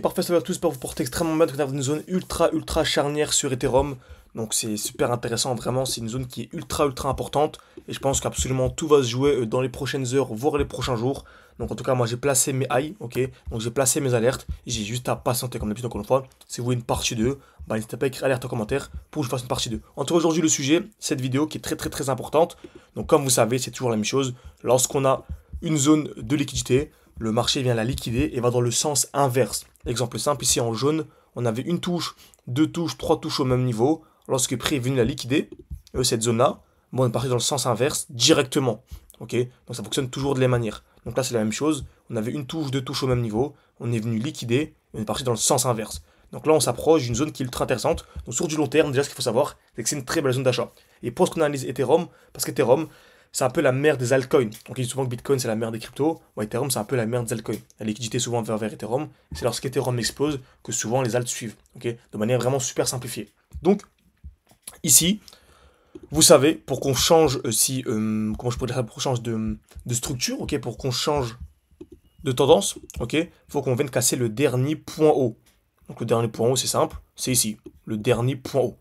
Parfait, salut à tous, j'espère que vous portez extrêmement bien. On a une zone ultra charnière sur Ethereum. Donc c'est super intéressant, vraiment, c'est une zone qui est ultra importante. Et je pense qu'absolument tout va se jouer dans les prochaines heures, voire les prochains jours. Donc en tout cas, moi j'ai placé mes highs, ok. Donc j'ai placé mes alertes. J'ai juste à patienter comme d'habitude, encore une fois. Si vous voulez une partie 2, bah, n'hésitez pas à écrire alerte en commentaire pour que je fasse une partie 2. En tout cas, aujourd'hui, le sujet, cette vidéo qui est très importante. Donc comme vous savez, c'est toujours la même chose. Lorsqu'on a une zone de liquidité, le marché vient la liquider et va dans le sens inverse. Exemple simple, ici en jaune, on avait une touche, deux touches, trois touches au même niveau. Lorsque le prix est venu la liquider, cette zone-là, bon, on est parti dans le sens inverse directement. Ok, donc ça fonctionne toujours de la même manière. Donc là, c'est la même chose. On avait une touche, deux touches au même niveau. On est venu liquider et on est parti dans le sens inverse. Donc là, on s'approche d'une zone qui est ultra intéressante. Donc sur du long terme, déjà, ce qu'il faut savoir, c'est que c'est une très belle zone d'achat. Et pour ce qu'on analyse Ethereum, parce qu'Ethereum, c'est un peu la mère des altcoins. On dit souvent que Bitcoin c'est la mère des cryptos. Ouais, Ethereum c'est un peu la mère des altcoins. La liquidité souvent vers Ethereum. C'est lorsqu'Ethereum explose que souvent les alts suivent. Ok, de manière vraiment super simplifiée. Donc ici, vous savez, pour qu'on change comment je pourrais dire ça, pour qu'on change de structure, ok, pour qu'on change de tendance, ok, il faut qu'on vienne casser le dernier point haut. Donc le dernier point haut c'est simple, c'est ici, le dernier point haut.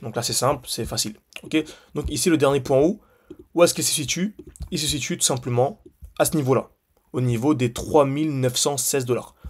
Donc là c'est simple, c'est facile. Ok, donc ici le dernier point haut. Où est-ce qu'il se situe? Il se situe tout simplement à ce niveau-là, au niveau des 3916 $.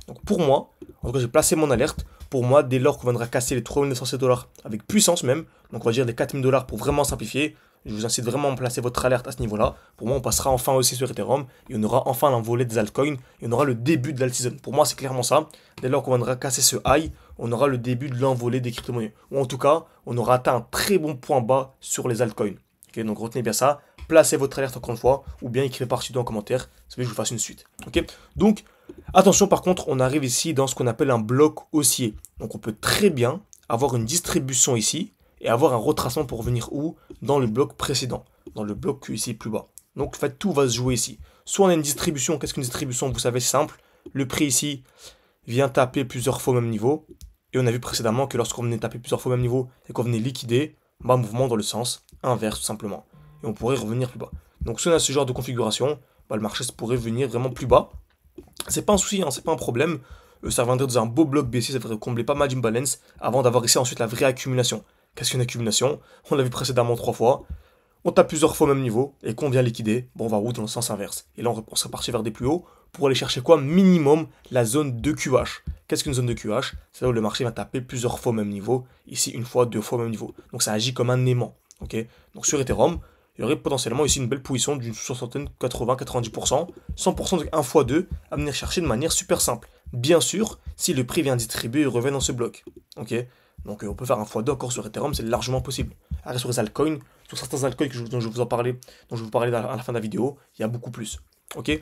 Donc pour moi, en tout cas j'ai placé mon alerte, pour moi dès lors qu'on viendra casser les 3916 $ avec puissance même, donc on va dire les 4000 $ pour vraiment simplifier, je vous incite vraiment à placer votre alerte à ce niveau-là, pour moi on passera enfin aussi sur Ethereum, et on aura enfin l'envolée des altcoins, et on aura le début de l'alt-season. Pour moi c'est clairement ça, dès lors qu'on viendra casser ce high, on aura le début de l'envolée des crypto-monnaies, ou en tout cas on aura atteint un très bon point bas sur les altcoins. Okay, donc retenez bien ça, placez votre alerte encore une fois, ou bien écrivez partie 2 en commentaire, si vous voulez que je vous fasse une suite. Okay, donc, attention par contre, on arrive ici dans ce qu'on appelle un bloc haussier. Donc on peut très bien avoir une distribution ici, et avoir un retracement pour venir où? Dans le bloc précédent, dans le bloc ici plus bas. Donc en fait, tout va se jouer ici. Soit on a une distribution, qu'est-ce qu'une distribution? Vous savez, c'est simple, le prix ici vient taper plusieurs fois au même niveau, et on a vu précédemment que lorsqu'on venait taper plusieurs fois au même niveau, et qu'on venait liquider, bah, mouvement dans le sens inverse tout simplement. Et on pourrait revenir plus bas. Donc si on a ce genre de configuration, bah, le marché pourrait venir vraiment plus bas. C'est pas un souci, hein, c'est pas un problème. Ça viendrait dans un beau bloc baissier, ça devrait combler pas mal d'imbalance avant d'avoir ici ensuite la vraie accumulation. Qu'est-ce qu'une accumulation? On l'a vu précédemment 3 fois. On tape plusieurs fois au même niveau et qu'on vient liquider, bon, on va route dans le sens inverse. Et là on serait parti vers des plus hauts pour aller chercher quoi? Minimum la zone de QH. Qu'est-ce qu'une zone de QH? C'est là où le marché va taper plusieurs fois au même niveau. Ici une fois, deux fois au même niveau. Donc ça agit comme un aimant. Okay, donc sur Ethereum, il y aurait potentiellement ici une belle position d'une soixantaine, 80, 90%, 100% de 1 x 2 à venir chercher de manière super simple. Bien sûr, si le prix vient distribuer, il revient dans ce bloc. Ok, donc on peut faire un x2 encore sur Ethereum, c'est largement possible. Après sur les altcoins, sur certains altcoins dont je vais vous parler à la fin de la vidéo, il y a beaucoup plus. Ok,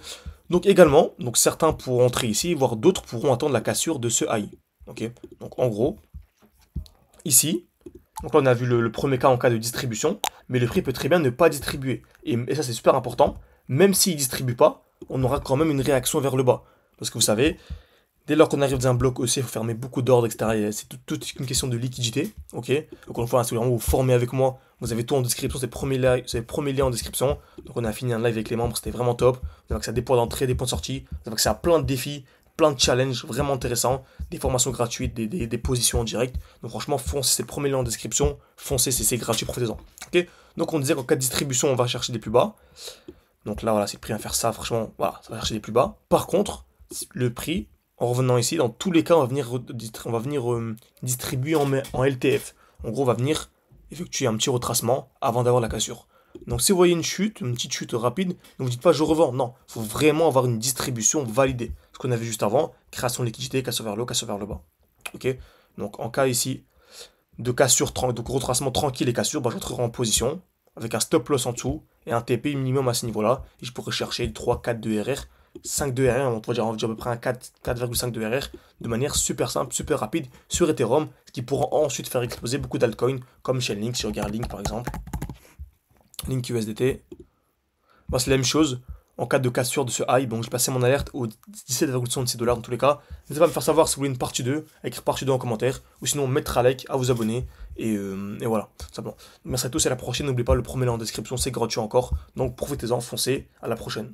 donc également, donc certains pourront entrer ici, voire d'autres pourront attendre la cassure de ce high. Ok, donc en gros, ici. Donc là, on a vu le premier cas en cas de distribution, mais le prix peut très bien ne pas distribuer. Et ça, c'est super important. Même s'il ne distribue pas, on aura quand même une réaction vers le bas. Parce que vous savez, dès lors qu'on arrive dans un bloc haussier, il faut fermer beaucoup d'ordres, etc. C'est toute une question de liquidité. Ok. Encore une fois, si vous formez avec moi, vous avez tout en description, c'est le premier lien en description. Donc on a fini un live avec les membres, c'était vraiment top. Vous avez accès à des points d'entrée, des points de sortie. Vous avez accès à plein de défis, plein de challenges vraiment intéressants, des formations gratuites, des positions en direct. Donc franchement, foncez, c'est le premier lien en description, foncez, c'est gratuit, profitez-en. Ok. Donc on disait qu'en cas de distribution, on va chercher des plus bas. Donc là, voilà, c'est le prix à faire ça, franchement, voilà, ça va chercher des plus bas. Par contre, le prix, en revenant ici, dans tous les cas, on va venir distribuer en LTF. En gros, on va venir effectuer un petit retracement avant d'avoir la cassure. Donc si vous voyez une petite chute rapide, ne vous dites pas je revends. Non, il faut vraiment avoir une distribution validée. Ce qu'on avait juste avant, création de liquidité, cassure vers le haut, cassure vers le bas. Ok. Donc en cas ici de cassure, de retracement tranquille et cassure, bah, j'entrerai en position avec un stop loss en dessous et un TP minimum à ce niveau-là. Et je pourrais chercher 3, 4 de RR, 5 de RR, on va dire à peu près un 4,5 de RR de manière super simple, super rapide sur Ethereum, ce qui pourra ensuite faire exploser beaucoup d'altcoins comme Chainlink, si je regarde Link par exemple. Link USDT. Bon, c'est la même chose. En cas de cassure de ce high, bon, j'ai passé mon alerte aux 17,66 $ dans tous les cas. N'hésitez pas à me faire savoir si vous voulez une partie 2, à écrire partie 2 en commentaire, ou sinon mettre un like, à vous abonner, et voilà, simplement. Merci à tous et à la prochaine. N'oubliez pas, le premier lien en description, c'est gratuit encore, donc profitez-en, foncez, à la prochaine.